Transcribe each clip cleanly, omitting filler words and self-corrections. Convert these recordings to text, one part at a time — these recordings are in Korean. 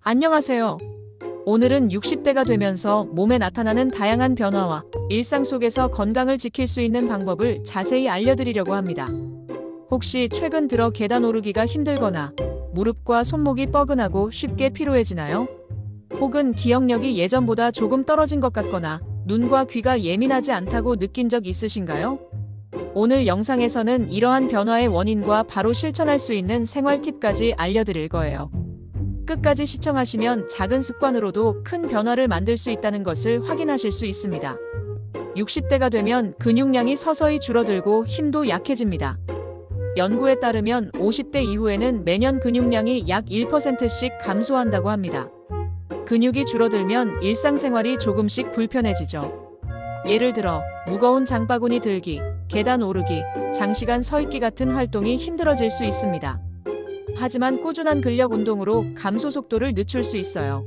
안녕하세요. 오늘은 60대가 되면서 몸에 나타나는 다양한 변화와 일상 속에서 건강을 지킬 수 있는 방법을 자세히 알려드리려고 합니다. 혹시 최근 들어 계단 오르기가 힘들거나 무릎과 손목이 뻐근하고 쉽게 피로해지나요? 혹은 기억력이 예전보다 조금 떨어진 것 같거나 눈과 귀가 예민하지 않다고 느낀 적 있으신가요? 오늘 영상에서는 이러한 변화의 원인과 바로 실천할 수 있는 생활 팁까지 알려드릴 거예요. 끝까지 시청하시면 작은 습관으로도 큰 변화를 만들 수 있다는 것을 확인하실 수 있습니다. 60대가 되면 근육량이 서서히 줄어들고 힘도 약해집니다. 연구에 따르면 50대 이후에는 매년 근육량이 약 1%씩 감소한다고 합니다. 근육이 줄어들면 일상생활이 조금씩 불편해지죠. 예를 들어 무거운 장바구니 들기, 계단 오르기, 장시간 서 있기 같은 활동이 힘들어질 수 있습니다. 하지만 꾸준한 근력 운동으로 감소 속도를 늦출 수 있어요.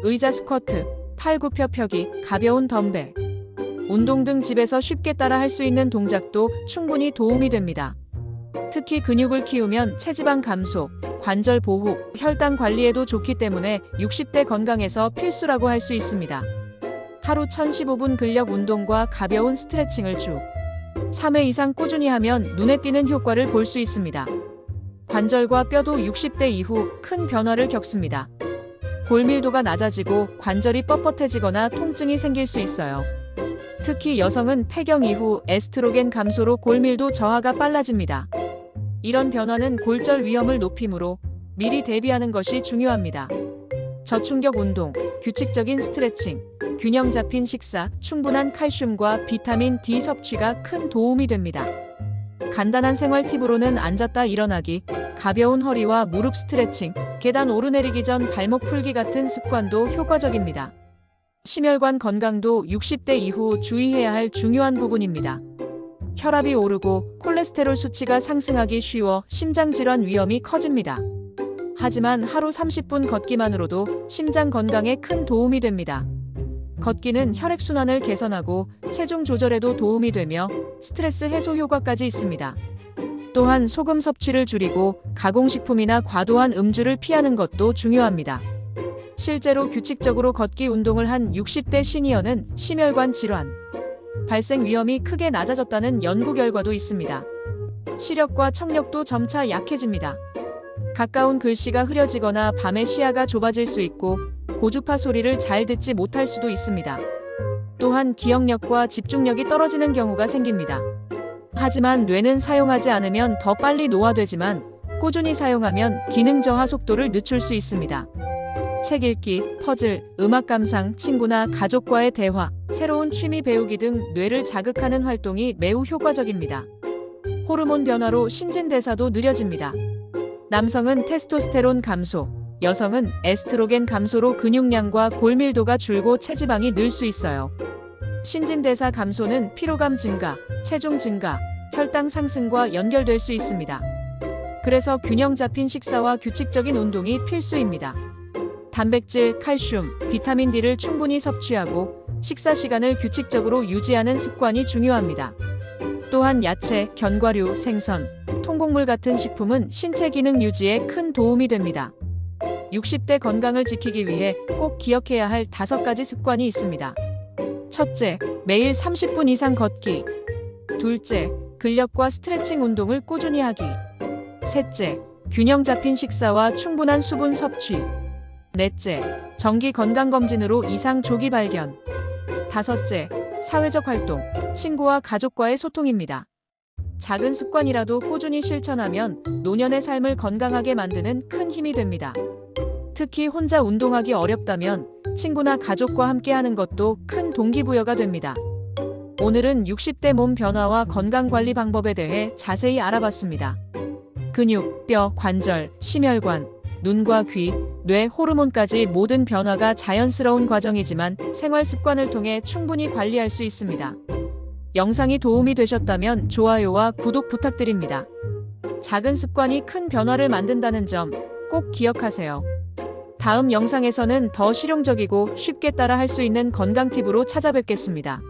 의자 스쿼트, 팔 굽혀 펴기, 가벼운 덤벨, 운동 등 집에서 쉽게 따라 할 수 있는 동작도 충분히 도움이 됩니다. 특히 근육을 키우면 체지방 감소, 관절 보호, 혈당 관리에도 좋기 때문에 60대 건강에서 필수라고 할 수 있습니다. 하루 1015분 근력 운동과 가벼운 스트레칭을 주 3회 이상 꾸준히 하면 눈에 띄는 효과를 볼 수 있습니다. 관절과 뼈도 60대 이후 큰 변화를 겪습니다. 골밀도가 낮아지고 관절이 뻣뻣해지거나 통증이 생길 수 있어요. 특히 여성은 폐경 이후 에스트로겐 감소로 골밀도 저하가 빨라집니다. 이런 변화는 골절 위험을 높이므로 미리 대비하는 것이 중요합니다. 저충격 운동, 규칙적인 스트레칭, 균형 잡힌 식사, 충분한 칼슘과 비타민 D 섭취가 큰 도움이 됩니다. 간단한 생활 팁으로는 앉았다 일어나기, 가벼운 허리와 무릎 스트레칭, 계단 오르내리기 전 발목 풀기 같은 습관도 효과적입니다. 심혈관 건강도 60대 이후 주의해야 할 중요한 부분입니다. 혈압이 오르고 콜레스테롤 수치가 상승하기 쉬워 심장질환 위험이 커집니다. 하지만 하루 30분 걷기만으로도 심장 건강에 큰 도움이 됩니다. 걷기는 혈액순환을 개선하고 체중 조절에도 도움이 되며 스트레스 해소 효과까지 있습니다. 또한 소금 섭취를 줄이고 가공식품이나 과도한 음주를 피하는 것도 중요합니다. 실제로 규칙적으로 걷기 운동을 한 60대 시니어는 심혈관 질환 발생 위험이 크게 낮아졌다는 연구 결과도 있습니다. 시력과 청력도 점차 약해집니다. 가까운 글씨가 흐려지거나 밤에 시야가 좁아질 수 있고 고주파 소리를 잘 듣지 못할 수도 있습니다. 또한 기억력과 집중력이 떨어지는 경우가 생깁니다. 하지만 뇌는 사용하지 않으면 더 빨리 노화되지만 꾸준히 사용하면 기능 저하 속도를 늦출 수 있습니다. 책 읽기, 퍼즐, 음악 감상, 친구나 가족과의 대화, 새로운 취미 배우기 등 뇌를 자극하는 활동이 매우 효과적입니다. 호르몬 변화로 신진대사도 느려집니다. 남성은 테스토스테론 감소, 여성은 에스트로겐 감소로 근육량과 골밀도가 줄고 체지방이 늘 수 있어요. 신진대사 감소는 피로감 증가, 체중 증가, 혈당 상승과 연결될 수 있습니다. 그래서 균형 잡힌 식사와 규칙적인 운동이 필수입니다. 단백질, 칼슘, 비타민 D를 충분히 섭취하고 식사 시간을 규칙적으로 유지하는 습관이 중요합니다. 또한 야채, 견과류, 생선, 통곡물 같은 식품은 신체 기능 유지에 큰 도움이 됩니다. 60대 건강을 지키기 위해 꼭 기억해야 할 5가지 습관이 있습니다. 첫째, 매일 30분 이상 걷기. 둘째, 근력과 스트레칭 운동을 꾸준히 하기. 셋째, 균형 잡힌 식사와 충분한 수분 섭취. 넷째, 정기 건강검진으로 이상 조기 발견. 다섯째, 사회적 활동, 친구와 가족과의 소통입니다. 작은 습관이라도 꾸준히 실천하면 노년의 삶을 건강하게 만드는 큰 힘이 됩니다. 특히 혼자 운동하기 어렵다면 친구나 가족과 함께 하는 것도 큰 동기부여가 됩니다. 오늘은 60대 몸 변화와 건강관리 방법에 대해 자세히 알아봤습니다. 근육, 뼈, 관절, 심혈관, 눈과 귀, 뇌, 호르몬까지 모든 변화가 자연스러운 과정이지만 생활 습관을 통해 충분히 관리할 수 있습니다. 영상이 도움이 되셨다면 좋아요와 구독 부탁드립니다. 작은 습관이 큰 변화를 만든다는 점 꼭 기억하세요. 다음 영상에서는 더 실용적이고 쉽게 따라 할 수 있는 건강 팁으로 찾아뵙겠습니다.